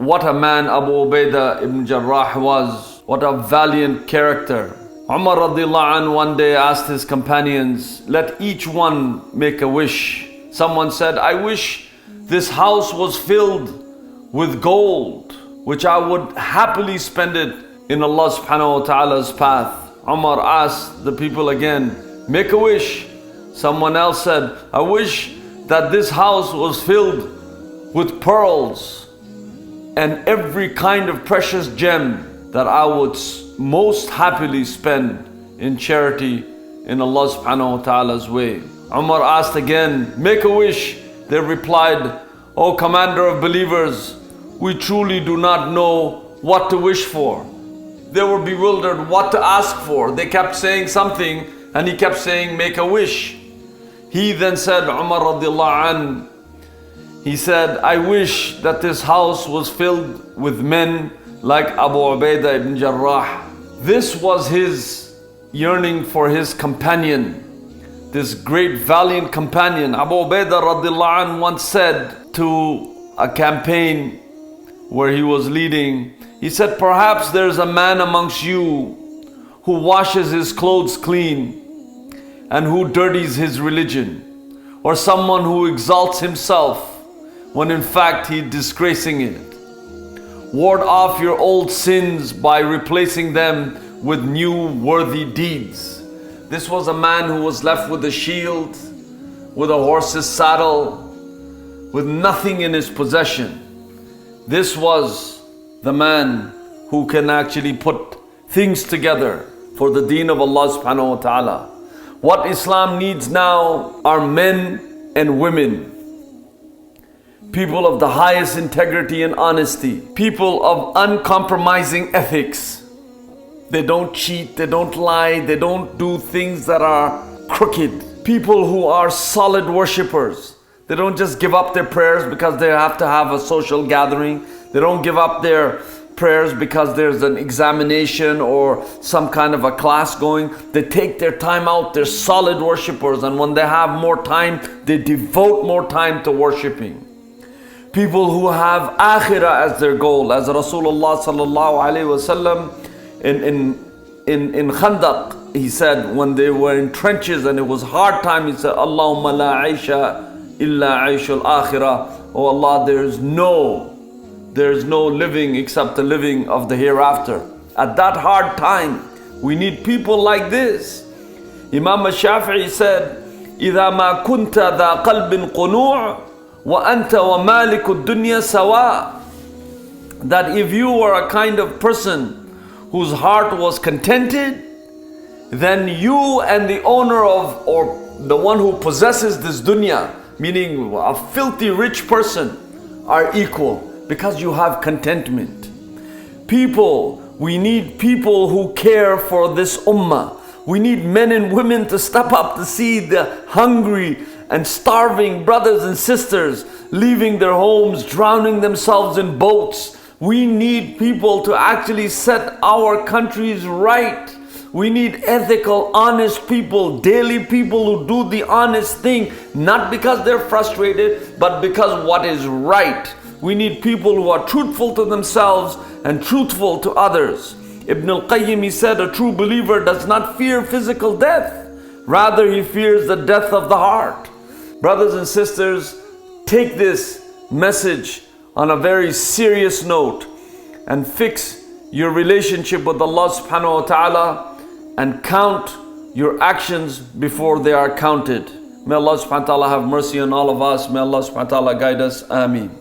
what a man Abu Obaida Ibn Jarrah was. What a valiant character. Umar radiallahu anhu one day asked his companions, let each one make a wish. Someone said, I wish this house was filled with gold, which I would happily spend it in Allah subhanahu wa ta'ala's path. Umar asked the people again, make a wish. Someone else said, I wish that this house was filled with pearls and every kind of precious gem that I would most happily spend in charity in Allah subhanahu wa ta'ala's way. Umar asked again, make a wish. They replied, O Commander of believers, we truly do not know what to wish for. They were bewildered what to ask for. They kept saying something and he kept saying, make a wish. He then said, Umar radiallahu anh, he said, I wish that this house was filled with men like Abu Obaida Ibn Jarrah. This was his yearning for his companion, this great valiant companion. Abu Obaida radiallahu anh once said to a campaign where he was leading, he said, perhaps there's a man amongst you who washes his clothes clean and who dirties his religion, or someone who exalts himself when in fact he's disgracing it. Ward off your old sins by replacing them with new worthy deeds. This was a man who was left with a shield, with a horse's saddle, with nothing in his possession. This was the man who can actually put things together for the deen of Allah subhanahu wa ta'ala. What Islam needs now are men and women, people of the highest integrity and honesty, people of uncompromising ethics. They don't cheat, they don't lie, they don't do things that are crooked. People who are solid worshippers. They don't just give up their prayers because they have to have a social gathering. They don't give up their prayers because there's an examination or some kind of a class going. They take their time out. They're solid worshippers, and when they have more time, they devote more time to worshipping. People who have akhirah as their goal, as Rasulullah sallallahu alaihi wasallam in Khandaq, he said when they were in trenches and it was hard time, he said, Allahumma la aisha illa aishul akhirah. Oh Allah, there is no living except the living of the hereafter. At that hard time, we need people like this. Imam al-Shafi'i said, إِذَا مَا كُنْتَ ذَا قَلْبٍ قُنُوعٍ وَأَنْتَ وَمَالِكُ الدُّنْيَا سَوَاءٍ. That if you were a kind of person whose heart was contented, then you and the owner of, or the one who possesses this dunya, meaning a filthy rich person, are equal. Because you have contentment. People, we need people who care for this ummah. We need men and women to step up to see the hungry and starving brothers and sisters leaving their homes, drowning themselves in boats. We need people to actually set our countries right. We need ethical, honest people, daily people who do the honest thing, not because they're frustrated, but because what is right. We need people who are truthful to themselves and truthful to others. Ibn al-Qayyim, he said, a true believer does not fear physical death. Rather, he fears the death of the heart. Brothers and sisters, take this message on a very serious note and fix your relationship with Allah subhanahu wa ta'ala and count your actions before they are counted. May Allah subhanahu wa ta'ala have mercy on all of us. May Allah subhanahu wa ta'ala guide us. Ameen.